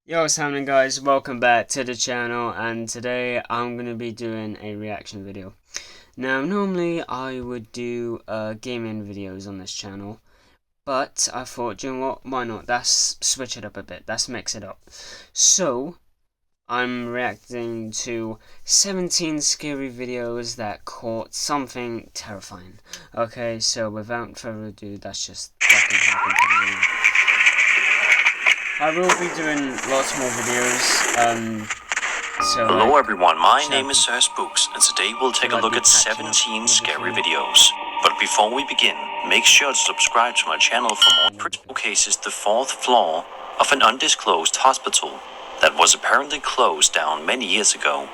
Yo, what's happening, guys? Welcome back to the channel, and today I'm going to be doing a reaction video. Now, normally I would do gaming videos on this channel, but I thought, you know what, why not? Let's switch it up a bit, let's mix it up. So, I'm reacting to 17 scary videos that caught something terrifying. Okay, so without further ado, that's just fucking hop into the video. I will be doing lots more videos, Hello everyone, my name is Sir Spooks, and today we'll take a look at 17 scary videos. But before we begin, make sure to subscribe to my channel for more showcases the fourth floor of an undisclosed hospital that was apparently closed down many years ago.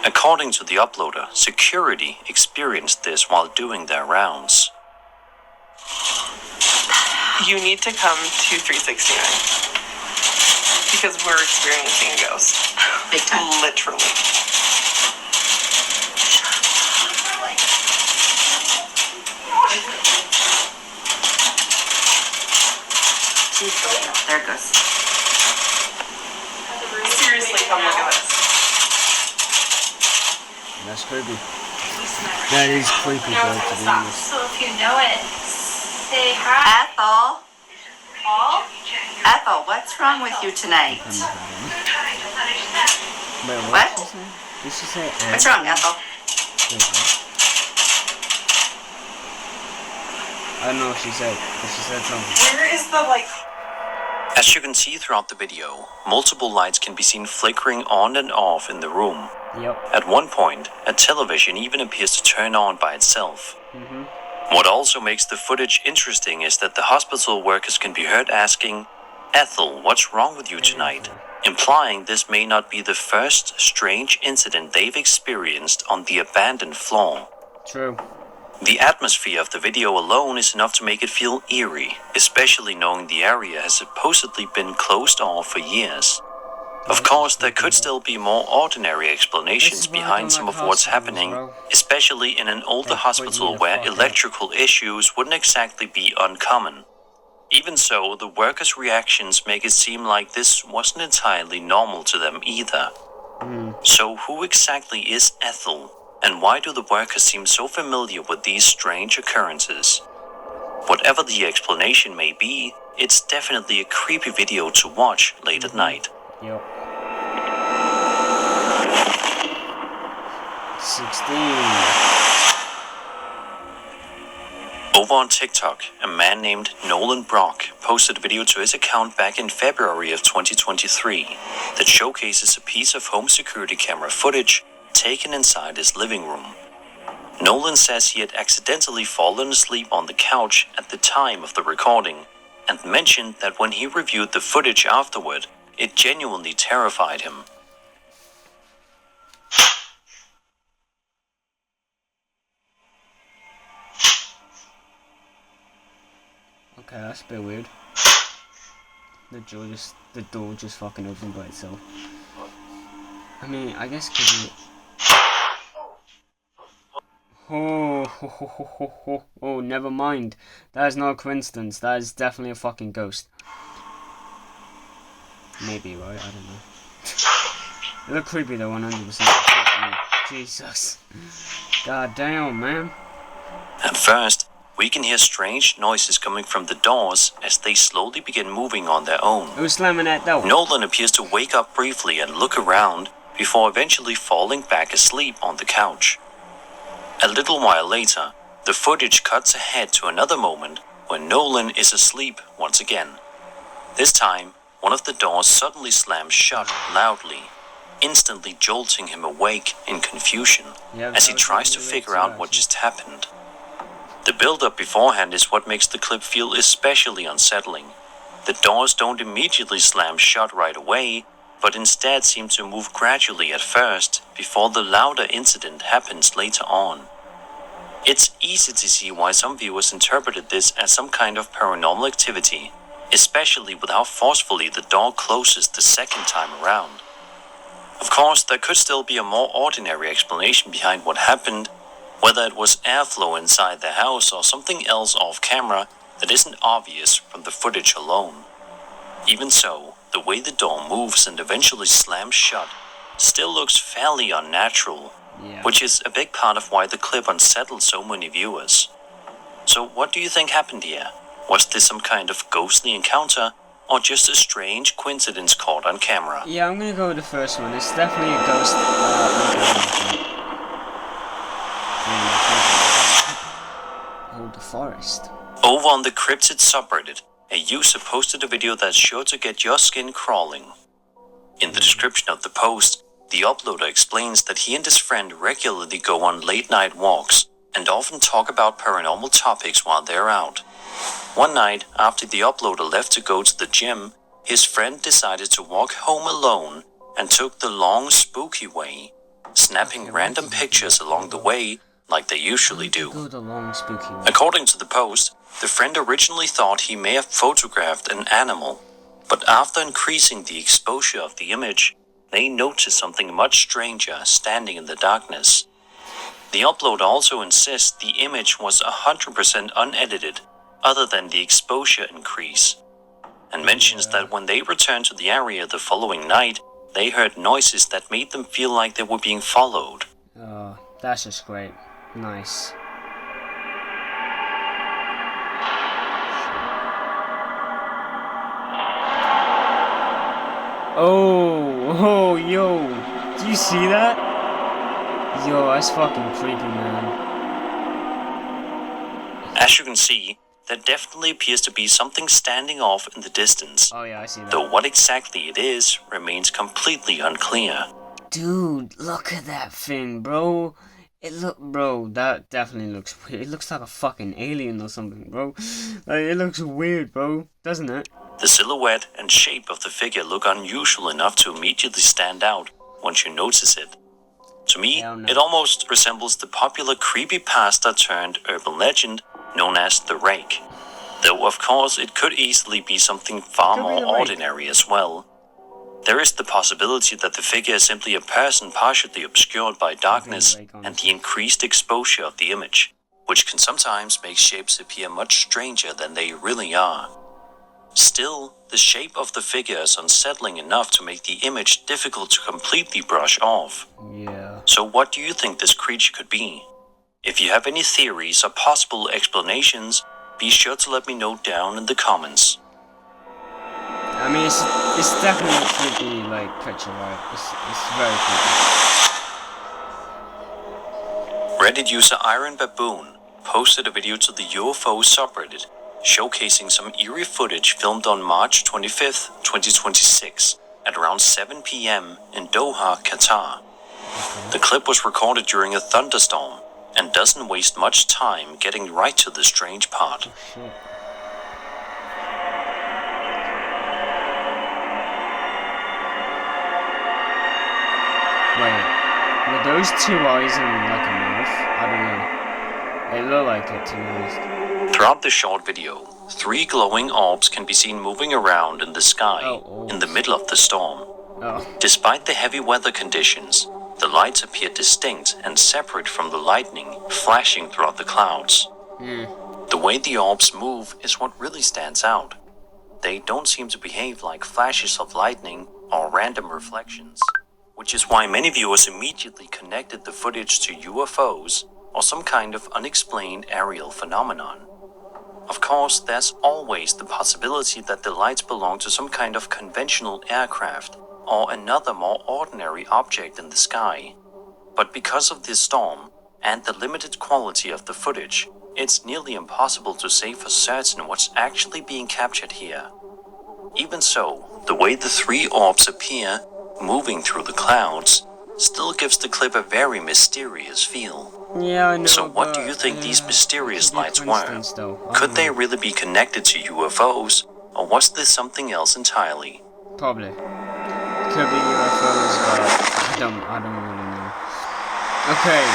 According to the uploader, security experienced this while doing their rounds. You need to come to 369 because we're experiencing a ghost. Big time. Literally. There it goes. Seriously, come look at this. That's creepy. That is creepy, bro, to be honest. So if you know it, say hi. Ethel, Paul? Ethel, what's wrong with you tonight? Wait, What? did she say? What's wrong, Ethel? I don't know what she said, but she said something. Where is the, like... As you can see throughout the video, multiple lights can be seen flickering on and off in the room. Yep. At one point, a television even appears to turn on by itself. What also makes the footage interesting is that the hospital workers can be heard asking, "Ethel, what's wrong with you tonight?" implying this may not be the first strange incident they've experienced on the abandoned floor. True. The atmosphere of the video alone is enough to make it feel eerie, especially knowing the area has supposedly been closed off for years. Of course, there could still be more ordinary explanations behind some of what's happening, especially in an older hospital where electrical issues wouldn't exactly be uncommon. Even so, the workers' reactions make it seem like this wasn't entirely normal to them either. So who exactly is Ethel, and why do the workers seem so familiar with these strange occurrences? Whatever the explanation may be, it's definitely a creepy video to watch late at night. Yep. 16. Over on TikTok, a man named Nolan Brock posted a video to his account back in February of 2023 that showcases a piece of home security camera footage taken inside his living room. Nolan says he had accidentally fallen asleep on the couch at the time of the recording and mentioned that when he reviewed the footage afterward, it genuinely terrified him. Okay, that's a bit weird. The door just fucking opened by itself. I mean, I guess could be. Oh, never mind. That is not a coincidence. That is definitely a fucking ghost. Maybe, right? I don't know. It looked creepy though, 100%. Jesus. God damn, man. At first, we can hear strange noises coming from the doors as they slowly begin moving on their own. Who's slamming that door? Nolan appears to wake up briefly and look around before eventually falling back asleep on the couch. A little while later, the footage cuts ahead to another moment when Nolan is asleep once again. This time, one of the doors suddenly slams shut loudly, instantly jolting him awake in confusion as he tries to figure out what just happened. The build-up beforehand is what makes the clip feel especially unsettling. The doors don't immediately slam shut right away, but instead seem to move gradually at first, before the louder incident happens later on. It's easy to see why some viewers interpreted this as some kind of paranormal activity, especially with how forcefully the door closes the second time around. Of course, there could still be a more ordinary explanation behind what happened, whether it was airflow inside the house or something else off camera that isn't obvious from the footage alone. Even so, the way the door moves and eventually slams shut still looks fairly unnatural, Yeah. which is a big part of why the clip unsettled so many viewers. So what do you think happened here? Was this some kind of ghostly encounter, or just a strange coincidence caught on camera? Yeah, I'm gonna go with the first one. It's definitely a ghost. Oh, the forest. Over on the Cryptid subreddit, a user posted a video that's sure to get your skin crawling. In the description of the post, the uploader explains that he and his friend regularly go on late-night walks and often talk about paranormal topics while they're out. One night, after the uploader left to go to the gym, his friend decided to walk home alone and took the long, spooky way, snapping random pictures along the way like they usually do. Go the long spooky way. According to the post, the friend originally thought he may have photographed an animal, but after increasing the exposure of the image, they noticed something much stranger standing in the darkness. The uploader also insists the image was 100% unedited, other than the exposure increase, and mentions that when they returned to the area the following night, they heard noises that made them feel like they were being followed. Oh, that's just great. Nice. Oh, yo. Do you see that? Yo, that's fucking creepy, man. As you can see, there definitely appears to be something standing off in the distance, Oh, yeah, I see that. though what exactly it is remains completely unclear. Dude, look at that thing, bro. Bro, that definitely looks weird. It looks like a fucking alien or something, bro. Like, it looks weird, bro. Doesn't it? The silhouette and shape of the figure look unusual enough to immediately stand out once you notice it. To me, Hell no. it almost resembles the popular creepypasta turned urban legend known as The Rake. Though, of course, it could easily be something far Could be more The Rake. ordinary as well. There is the possibility that the figure is simply a person partially obscured by darkness Rake, and the increased exposure of the image, which can sometimes make shapes appear much stranger than they really are. Still, the shape of the figure is unsettling enough to make the image difficult to completely brush off. Yeah. So what do you think this creature could be? If you have any theories or possible explanations, be sure to let me know down in the comments. I mean, it's definitely a creepy, like, picture, right? It's very creepy. Reddit user Iron Baboon posted a video to the UFO subreddit showcasing some eerie footage filmed on March 25th, 2026 at around 7 p.m. in Doha, Qatar. The clip was recorded during a thunderstorm and doesn't waste much time getting right to the strange part. Shit. Wait, were those two eyes and like a mouth? I don't know. It looked like it, to be honest. Throughout the short video, 3 glowing orbs can be seen moving around in the sky Oh, in the middle of the storm. Oh, Despite the heavy weather conditions, the lights appear distinct and separate from the lightning flashing throughout the clouds. The way the orbs move is what really stands out. They don't seem to behave like flashes of lightning or random reflections, which is why many viewers immediately connected the footage to UFOs or some kind of unexplained aerial phenomenon. Of course, there's always the possibility that the lights belong to some kind of conventional aircraft or another more ordinary object in the sky. But because of this storm and the limited quality of the footage, it's nearly impossible to say for certain what's actually being captured here. Even so, the way the 3 orbs appear, moving through the clouds, still gives the clip a very mysterious feel. yeah, I know. So what do but, you think these mysterious could be a lights were? coincidence, though. I Could don't they know. really be connected to UFOs, or was this something else entirely? Probably. Could be UFOs, but I don't really know. Okay,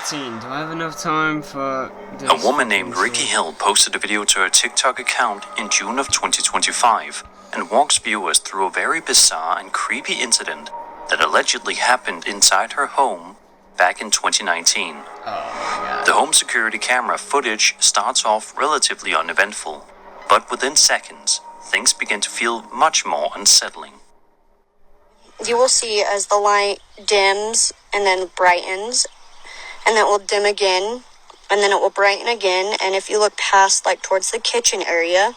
13. Do I have enough time for this? A woman named fucking Ricky shit? Hill posted a video to her TikTok account in June of 2025 and walks viewers through a very bizarre and creepy incident that allegedly happened inside her home back in 2019. Oh my god. The home security camera footage starts off relatively uneventful, but within seconds, things begin to feel much more unsettling. You will see as the light dims and then brightens, and then it will dim again, and then it will brighten again. And if you look past, like towards the kitchen area,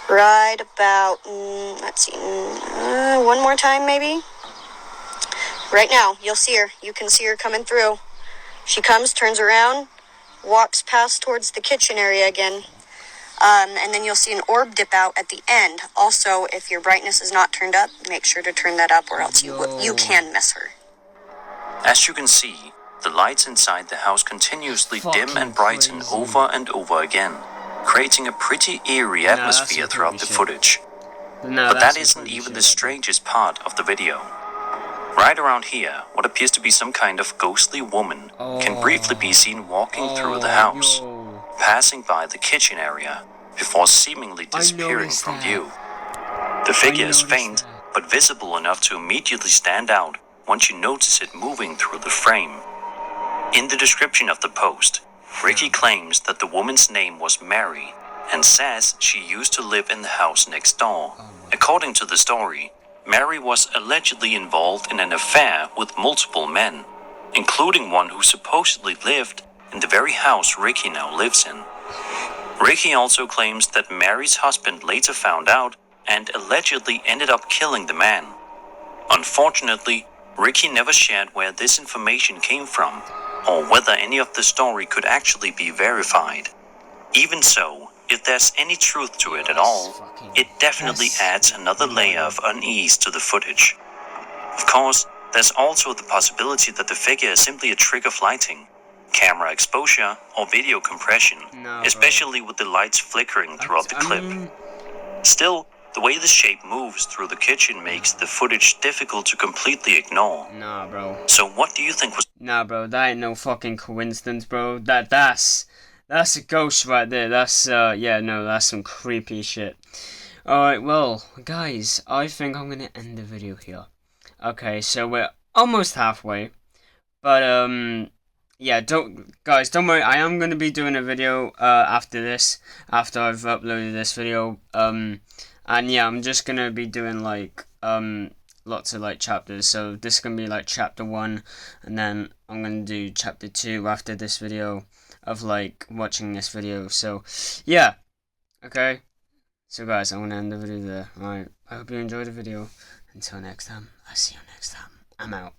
right about, let's see, one more time maybe. Right now, you'll see her. You can see her coming through. She comes, turns around, walks past towards the kitchen area again. And then you'll see an orb dip out at the end. Also, if your brightness is not turned up, make sure to turn that up or else you can miss her. As you can see, the lights inside the house continuously dim and brighten over and over again, creating a pretty eerie atmosphere throughout the footage. But that isn't even the strangest part of the video. Right around here, what appears to be some kind of ghostly woman can briefly be seen walking through the house, passing by the kitchen area, before seemingly disappearing from view. The figure is faint, but visible enough to immediately stand out once you notice it moving through the frame. In the description of the post, Ricky claims that the woman's name was Mary, and says she used to live in the house next door. According to the story, Mary was allegedly involved in an affair with multiple men, including one who supposedly lived in the very house Ricky now lives in. Ricky also claims that Mary's husband later found out and allegedly ended up killing the man. Unfortunately, Ricky never shared where this information came from, or whether any of the story could actually be verified. Even so, if there's any truth to it at all, it definitely adds another layer of unease to the footage. Of course, there's also the possibility that the figure is simply a trick of lighting, camera exposure, or video compression, especially with the lights flickering throughout the clip. Still, the way the shape moves through the kitchen makes the footage difficult to completely ignore. Nah, bro. So what do you think was... Nah, bro, that ain't no fucking coincidence, bro. That's a ghost right there. That's some creepy shit. Alright, well, guys, I think I'm gonna end the video here. Okay, so we're almost halfway. But, yeah, don't worry, I am gonna be doing a video, after this, after I've uploaded this video, and yeah, I'm just gonna be doing, like, lots of, like, chapters, so this is gonna be, like, chapter 1, and then I'm gonna do chapter 2 after this video, of, like, watching this video, so, yeah, okay, so, guys, I'm gonna end the video there, alright, I hope you enjoyed the video, until next time, I'll see you next time, I'm out.